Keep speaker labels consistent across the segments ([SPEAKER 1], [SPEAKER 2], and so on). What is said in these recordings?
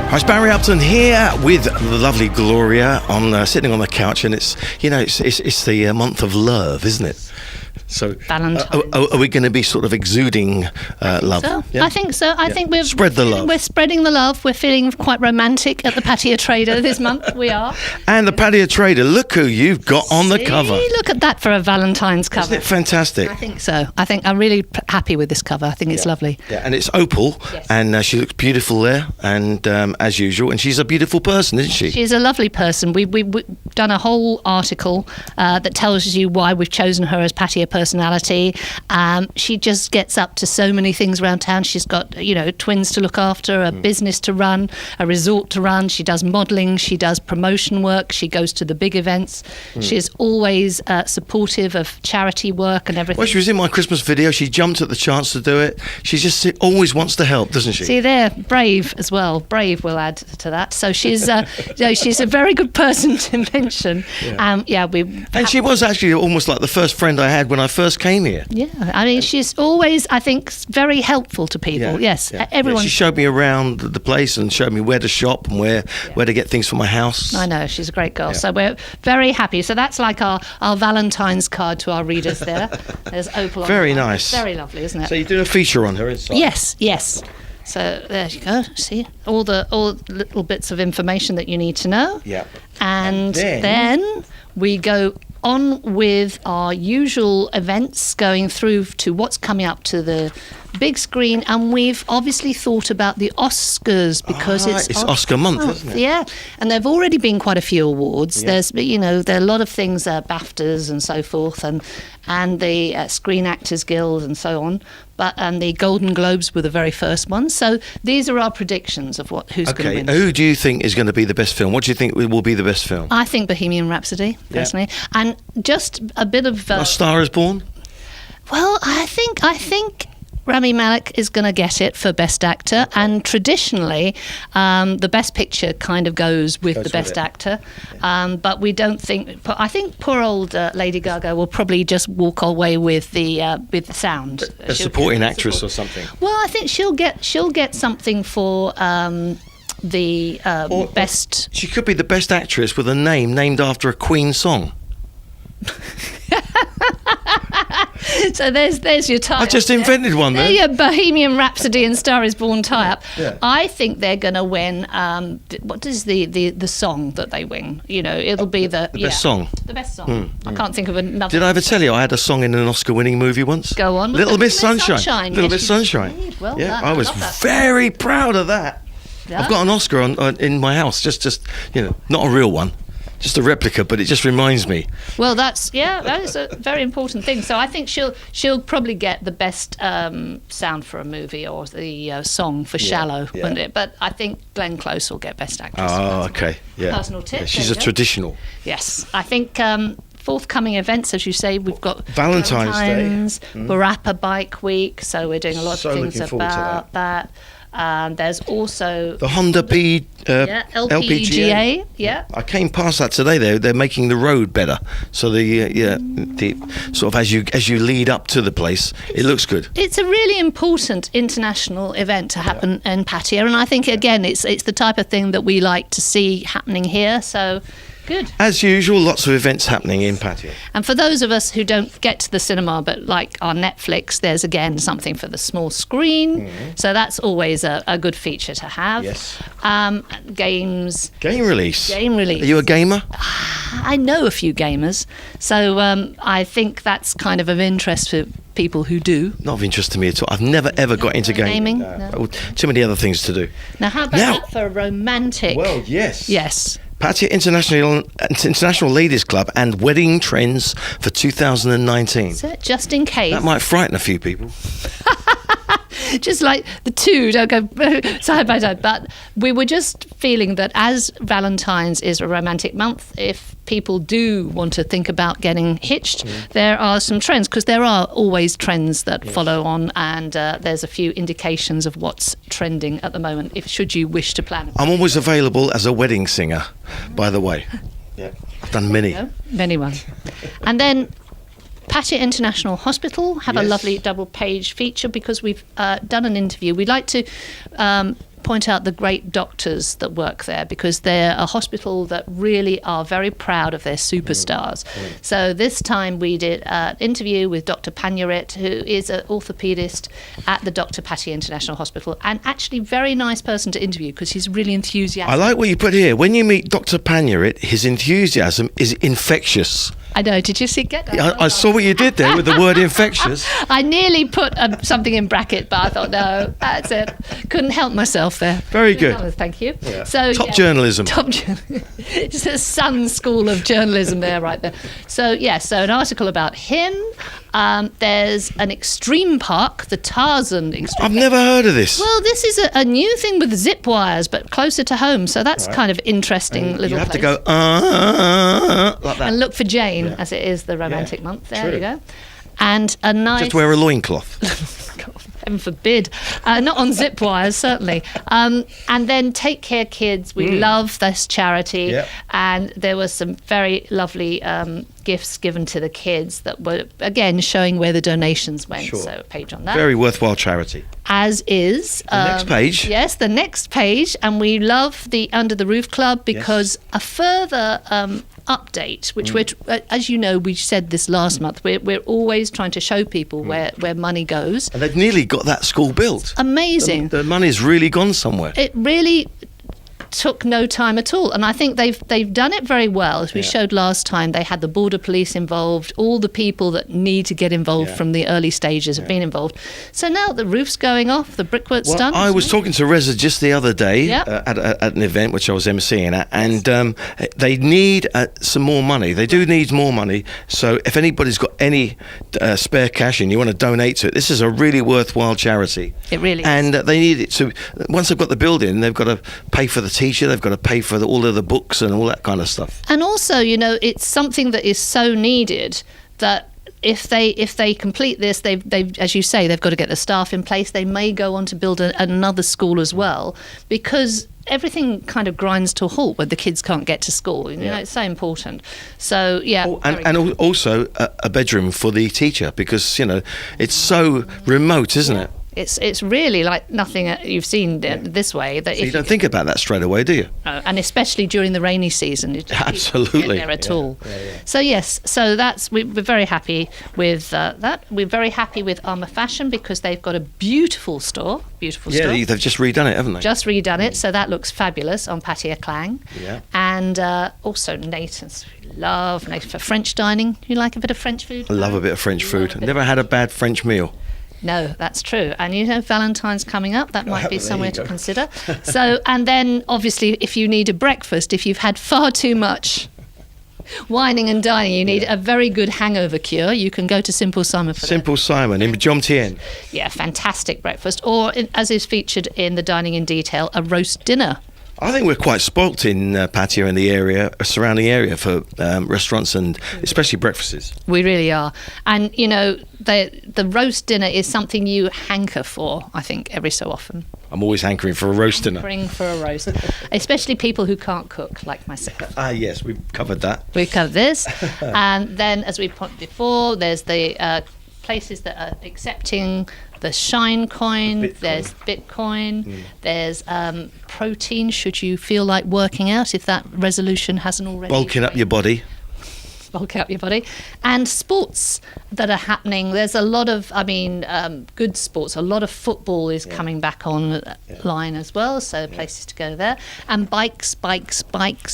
[SPEAKER 1] Hi, it's Barry Upton here with the lovely Gloria sitting on the couch, and it's the month of love, isn't it? So, are we going to be sort of exuding love?
[SPEAKER 2] So.
[SPEAKER 1] Yeah?
[SPEAKER 2] I think so. I think we're
[SPEAKER 1] spread the love.
[SPEAKER 2] We're spreading the love. We're feeling quite romantic at the Pattaya Trader this month. We are.
[SPEAKER 1] And the Pattaya Trader. Look who you've got on the cover.
[SPEAKER 2] Look at that for a Valentine's cover.
[SPEAKER 1] Isn't it fantastic?
[SPEAKER 2] I think so. I think I'm really happy with this cover. I think it's lovely.
[SPEAKER 1] Yeah, and it's opal, and she looks beautiful there, and as usual, and she's a beautiful person, isn't she?
[SPEAKER 2] She's a lovely person. We've done a whole article that tells you why we've chosen her as Pattaya personality. She just gets up to so many things around town. She's got, twins to look after, a business to run, a resort to run. She does modelling. She does promotion work. She goes to the big events. She's always supportive of charity work and everything.
[SPEAKER 1] Well, she was in my Christmas video. She jumped at the chance to do it. She just always wants to help, doesn't she?
[SPEAKER 2] See there, brave as well. Brave will add to that. So she's, she's a very good person to mention.
[SPEAKER 1] And she was actually almost like the first friend I had when I first came here.
[SPEAKER 2] Yeah, I mean, she's always, I think, very helpful to people. Yes, everyone.
[SPEAKER 1] She showed me around the place and showed me where to shop and where to get things for my house.
[SPEAKER 2] I know, she's a great girl. So we're very happy. So that's like our Valentine's card to our readers there. There's Opal on
[SPEAKER 1] Very
[SPEAKER 2] the
[SPEAKER 1] nice.
[SPEAKER 2] Very lovely, isn't it?
[SPEAKER 1] So you do a feature on her inside?
[SPEAKER 2] Yes. So there you go. See all the little bits of information that you need to know.
[SPEAKER 1] Yeah.
[SPEAKER 2] And then we go on with our usual events, going through to what's coming up to the big screen, and we've obviously thought about the Oscars because it's
[SPEAKER 1] Oscar month, isn't it?
[SPEAKER 2] Yeah, and there've already been quite a few awards.
[SPEAKER 1] Yeah.
[SPEAKER 2] There's, there are a lot of things, BAFTAs and so forth, and the Screen Actors Guild and so on. And the Golden Globes were the very first ones. So these are our predictions of who's going to win.
[SPEAKER 1] Who do you think is going to be the best film? What do you think will be the best film?
[SPEAKER 2] I think Bohemian Rhapsody, personally. And just a bit of...
[SPEAKER 1] A Star is Born?
[SPEAKER 2] Well, I think Rami Malek is going to get it for Best Actor, and traditionally the Best Picture kind of goes with the Best Actor, but we don't think... I think poor old Lady Gaga will probably just walk away with the sound.
[SPEAKER 1] A supporting actress or something.
[SPEAKER 2] Well, I think she'll get something for the best...
[SPEAKER 1] She could be the Best Actress with a name named after a Queen song.
[SPEAKER 2] So there's your tie-up.
[SPEAKER 1] I just invented one there.
[SPEAKER 2] Your Bohemian Rhapsody and Star is Born tie-up.
[SPEAKER 1] Yeah.
[SPEAKER 2] I think they're going to win. What is the song that they win? It'll be the
[SPEAKER 1] best song.
[SPEAKER 2] The best song. I can't think of another.
[SPEAKER 1] Did I ever tell you I had a song in an Oscar-winning movie once?
[SPEAKER 2] Go on.
[SPEAKER 1] Little Miss Sunshine. Little Miss
[SPEAKER 2] Yes,
[SPEAKER 1] Sunshine.
[SPEAKER 2] did. Well
[SPEAKER 1] yeah,
[SPEAKER 2] done.
[SPEAKER 1] I was very proud of that.
[SPEAKER 2] Yeah.
[SPEAKER 1] I've got an Oscar in my house. Just not a real one. Just a replica, but it just reminds me.
[SPEAKER 2] Well, that is a very important thing. So I think she'll probably get the best sound for a movie, or the song for Shallow.
[SPEAKER 1] Yeah.
[SPEAKER 2] But I think Glenn Close will get Best Actress.
[SPEAKER 1] Oh, okay. Yeah.
[SPEAKER 2] Personal tip.
[SPEAKER 1] Yeah, she's a traditional.
[SPEAKER 2] Yes, I think forthcoming events, as you say, we've got
[SPEAKER 1] Valentine's Day,
[SPEAKER 2] Barappa Bike Week, so we're doing a lot of things
[SPEAKER 1] looking forward to
[SPEAKER 2] about that. There's also
[SPEAKER 1] the Honda
[SPEAKER 2] LPGA. Yeah,
[SPEAKER 1] I came past that today. They're making the road better, so the sort of as you lead up to the place, it looks good.
[SPEAKER 2] It's a really important international event to happen in Pattaya, and I think again it's the type of thing that we like to see happening here. So. Good.
[SPEAKER 1] As usual, lots of events happening in Pattaya.
[SPEAKER 2] And for those of us who don't get to the cinema but like our Netflix, there's again something for the small screen. So that's always a good feature to have.
[SPEAKER 1] Yes.
[SPEAKER 2] Games.
[SPEAKER 1] Game release.
[SPEAKER 2] Game release.
[SPEAKER 1] Are you a gamer?
[SPEAKER 2] I know a few gamers. So I think that's kind of interest for people who do.
[SPEAKER 1] Not of interest to me at all. I've never ever got into gaming.
[SPEAKER 2] No.
[SPEAKER 1] Too many other things to do.
[SPEAKER 2] Now, how about that for a romantic?
[SPEAKER 1] Well, yes.
[SPEAKER 2] Yes.
[SPEAKER 1] Pattaya International Ladies Club and wedding trends for 2019.
[SPEAKER 2] So just in case.
[SPEAKER 1] That might frighten a few people.
[SPEAKER 2] Just like the two don't go side by side. But we were just feeling that as Valentine's is a romantic month, if people do want to think about getting hitched, there are some trends, because there are always trends that follow on, and there's a few indications of what's trending at the moment, should you wish to plan.
[SPEAKER 1] I'm always available as a wedding singer, by the way. Yeah, I've done many.
[SPEAKER 2] Many ones. And then Pattaya International Hospital have a lovely double-page feature because we've done an interview. We'd like to point out the great doctors that work there, because they're a hospital that really are very proud of their superstars. So this time we did an interview with Dr. Panyarit, who is an orthopedist at the Dr. Pattaya International Hospital, and actually very nice person to interview because he's really enthusiastic.
[SPEAKER 1] I like what you put here. When you meet Dr. Panyarit, his enthusiasm is infectious.
[SPEAKER 2] I know. Did you see?
[SPEAKER 1] I saw what you did there with the word infectious.
[SPEAKER 2] I nearly put something in bracket, but I thought, no, that's it. Couldn't help myself there.
[SPEAKER 1] Very good.
[SPEAKER 2] Thank you.
[SPEAKER 1] Yeah.
[SPEAKER 2] So
[SPEAKER 1] top journalism.
[SPEAKER 2] It's a Sun School of Journalism there, right there. So so an article about him. There's an extreme park, the Tarzan Extreme
[SPEAKER 1] I've never heard of this.
[SPEAKER 2] Well, this is a new thing with zip wires, but closer to home. So that's kind of interesting little
[SPEAKER 1] You have
[SPEAKER 2] place.
[SPEAKER 1] to go, like that.
[SPEAKER 2] And look for Jane, as it is the romantic month. There you go. And a nice...
[SPEAKER 1] Just wear a loincloth.
[SPEAKER 2] God, heaven forbid. Not on zip wires, certainly. And then Take Care Kids. We love this charity.
[SPEAKER 1] Yep.
[SPEAKER 2] And there was some very lovely gifts given to the kids that were, again, showing where the donations went.
[SPEAKER 1] Sure.
[SPEAKER 2] So a page on that.
[SPEAKER 1] Very worthwhile charity.
[SPEAKER 2] As is...
[SPEAKER 1] The next page.
[SPEAKER 2] Yes, the next page. And we love the Under the Roof Club because a further... update, which we're, as you know, we said this last month, we're always trying to show people where money goes.
[SPEAKER 1] And they've nearly got that school built.
[SPEAKER 2] Amazing.
[SPEAKER 1] The money's really gone somewhere.
[SPEAKER 2] It really took no time at all, and I think they've done it very well. As we showed last time, they had the border police involved, all the people that need to get involved from the early stages have been involved. So now the roof's going off, the brickwork's done.
[SPEAKER 1] I was talking to Reza just the other day
[SPEAKER 2] Yeah.
[SPEAKER 1] at an event which I was emceeing at, and they need some more money. They do need more money. So if anybody's got any spare cash and you want to donate to it, this is a really worthwhile charity.
[SPEAKER 2] It really is.
[SPEAKER 1] And they need it. So once they've got the building, they've got to pay for the teacher, they've got to pay for all of the books and all that kind of stuff.
[SPEAKER 2] And also, you know, it's something that is so needed that if they complete this, they've as you say, they've got to get the staff in place. They may go on to build another school as well, because everything kind of grinds to a halt when the kids can't get to school. You know, it's so important. So
[SPEAKER 1] and also a bedroom for the teacher, because you know it's so remote, isn't it?
[SPEAKER 2] It's really like nothing you've seen this way. That
[SPEAKER 1] so you don't think about that straight away, do you?
[SPEAKER 2] And especially during the rainy season, you
[SPEAKER 1] absolutely
[SPEAKER 2] can't get there at all. So yes, so we're very happy with that. We're very happy with Armour Fashion because they've got a beautiful store. Store.
[SPEAKER 1] They've just redone it, haven't they?
[SPEAKER 2] Just redone it, so that looks fabulous on Pattaya Klang.
[SPEAKER 1] Yeah.
[SPEAKER 2] And also Nathan's. Love Nathan for French dining. You like a bit of French food?
[SPEAKER 1] I love a bit of French food. I've never had a bad French meal.
[SPEAKER 2] No, that's true. And you know, Valentine's coming up. That might be somewhere to consider. So, and then obviously, if you need a breakfast, if you've had far too much whining and dining, you need a very good hangover cure. You can go to Simple Simon for
[SPEAKER 1] Simple Simon in Jomtien.
[SPEAKER 2] Yeah, fantastic breakfast. Or, as is featured in the Dining in Detail, a roast dinner.
[SPEAKER 1] I think we're quite spoilt in Pattaya and the area, surrounding area, for restaurants and especially breakfasts.
[SPEAKER 2] We really are. And, you know, the roast dinner is something you hanker for, I think, every so often.
[SPEAKER 1] I'm always hankering for a roast dinner.
[SPEAKER 2] Hankering for a roast. Especially people who can't cook, like myself.
[SPEAKER 1] Yes, we've covered that.
[SPEAKER 2] We've covered this. And then, as we pointed before, there's the places that are accepting the Shine coin, there's Bitcoin, there's protein, should you feel like working out, if that resolution hasn't already...
[SPEAKER 1] Bulking up your body.
[SPEAKER 2] Bulk up your body. And sports that are happening. There's a lot of, good sports. A lot of football is coming back online as well, so places to go there. And bikes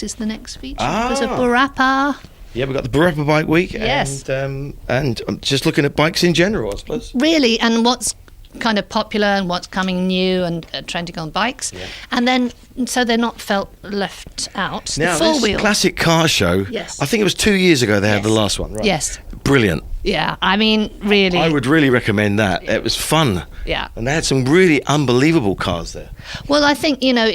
[SPEAKER 2] is the next feature. Because of Burapa.
[SPEAKER 1] Yeah, we've got the Burapa Bike Week.
[SPEAKER 2] Yes.
[SPEAKER 1] And I'm just looking at bikes in general, I suppose.
[SPEAKER 2] Really, and what's kind of popular and what's coming new and trending on bikes. Yeah. And then, so they're not felt left out.
[SPEAKER 1] Now,
[SPEAKER 2] the four-wheel
[SPEAKER 1] classic car show, I think it was 2 years ago they had the last one, right?
[SPEAKER 2] Yes.
[SPEAKER 1] Brilliant.
[SPEAKER 2] Yeah, I mean, really.
[SPEAKER 1] I would really recommend that. It was fun.
[SPEAKER 2] Yeah.
[SPEAKER 1] And they had some really unbelievable cars there.
[SPEAKER 2] Well, I think, you know,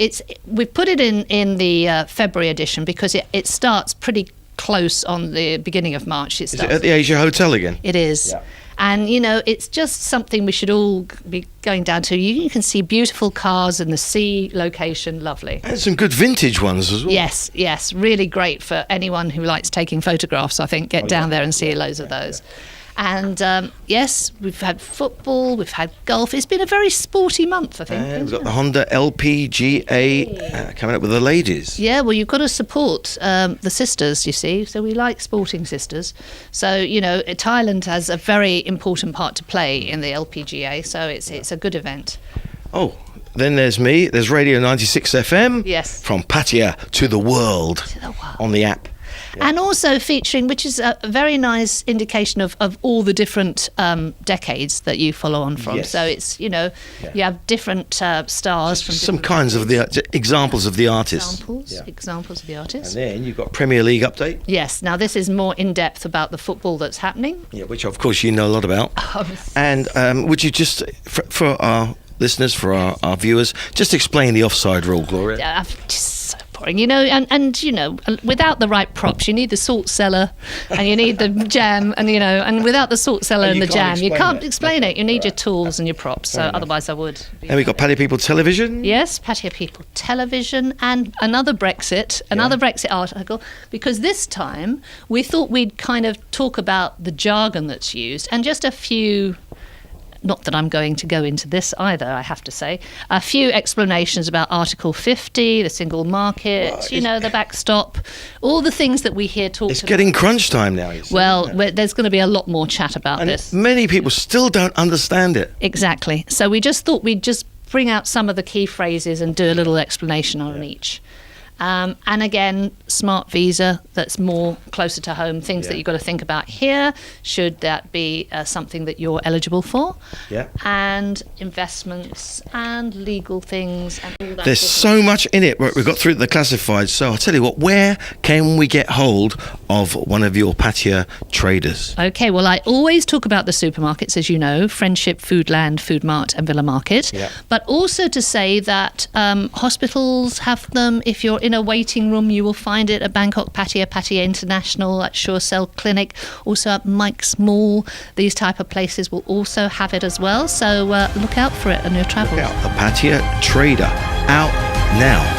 [SPEAKER 2] we put it in the February edition because it starts pretty close on the beginning of March.
[SPEAKER 1] Is it at the Asia Hotel again?
[SPEAKER 2] It is. Yeah. And, you know, it's just something we should all be going down to. You can see beautiful cars in the sea location, lovely.
[SPEAKER 1] And some good vintage ones as well.
[SPEAKER 2] Yes, really great for anyone who likes taking photographs, I think. Get down there and see loads of those. And yes, we've had football, we've had golf. It's been a very sporty month, I think.
[SPEAKER 1] And we've got the Honda LPGA coming up with the ladies.
[SPEAKER 2] Yeah, well, you've got to support the sisters, you see. So we like sporting sisters. So, Thailand has a very important part to play in the LPGA. So it's a good event.
[SPEAKER 1] Oh, then there's me. There's Radio 96 FM.
[SPEAKER 2] Yes.
[SPEAKER 1] From Pattaya to the world. On the app. Yeah.
[SPEAKER 2] And also featuring, which is a very nice indication of all the different decades that you follow on from.
[SPEAKER 1] Yes.
[SPEAKER 2] So it's, you have different stars from
[SPEAKER 1] some
[SPEAKER 2] different
[SPEAKER 1] kinds of the examples of the artists.
[SPEAKER 2] Examples of the artists.
[SPEAKER 1] And then you've got Premier League update.
[SPEAKER 2] Yes. Now this is more in depth about the football that's happening.
[SPEAKER 1] Yeah, which of course you know a lot about. And would you just, for our listeners, for our viewers, just explain the offside rule, Gloria?
[SPEAKER 2] Yeah, just so boring, and without the right props, you need the salt cellar and you need the jam, and without the salt cellar and the jam, you can't explain it. You need your tools and your props. So otherwise, I would.
[SPEAKER 1] And we've got Pattaya People Television.
[SPEAKER 2] Yes, Pattaya People Television, and another Brexit article, because this time we thought we'd kind of talk about the jargon that's used and just a few. Not that I'm going to go into this either, I have to say. A few explanations about Article 50, the single market, the backstop, all the things that we hear talked about.
[SPEAKER 1] It's getting crunch time now.
[SPEAKER 2] There's going to be a lot more chat about this.
[SPEAKER 1] Many people still don't understand it.
[SPEAKER 2] Exactly. So we just thought we'd just bring out some of the key phrases and do a little explanation on each. And again, smart visa, that's more closer to home, things that you've got to think about here. Should that be something that you're eligible for?
[SPEAKER 1] Yeah.
[SPEAKER 2] And investments and legal things and all that.
[SPEAKER 1] There's so much in it. We've got through the classifieds. So I'll tell you what, where can we get hold of one of your Pattaya traders?
[SPEAKER 2] Okay, well, I always talk about the supermarkets, as you know, Friendship, Foodland, Food Mart and Villa Market.
[SPEAKER 1] Yeah.
[SPEAKER 2] But also to say that hospitals have them. If you're in a waiting room, you will find it at Bangkok Pattaya, Pattaya International, at Sure Cell Clinic, also at Mike's Mall. These type of places will also have it as well. So look out for it on your travels.
[SPEAKER 1] Look out, the Pattaya Trader, out now.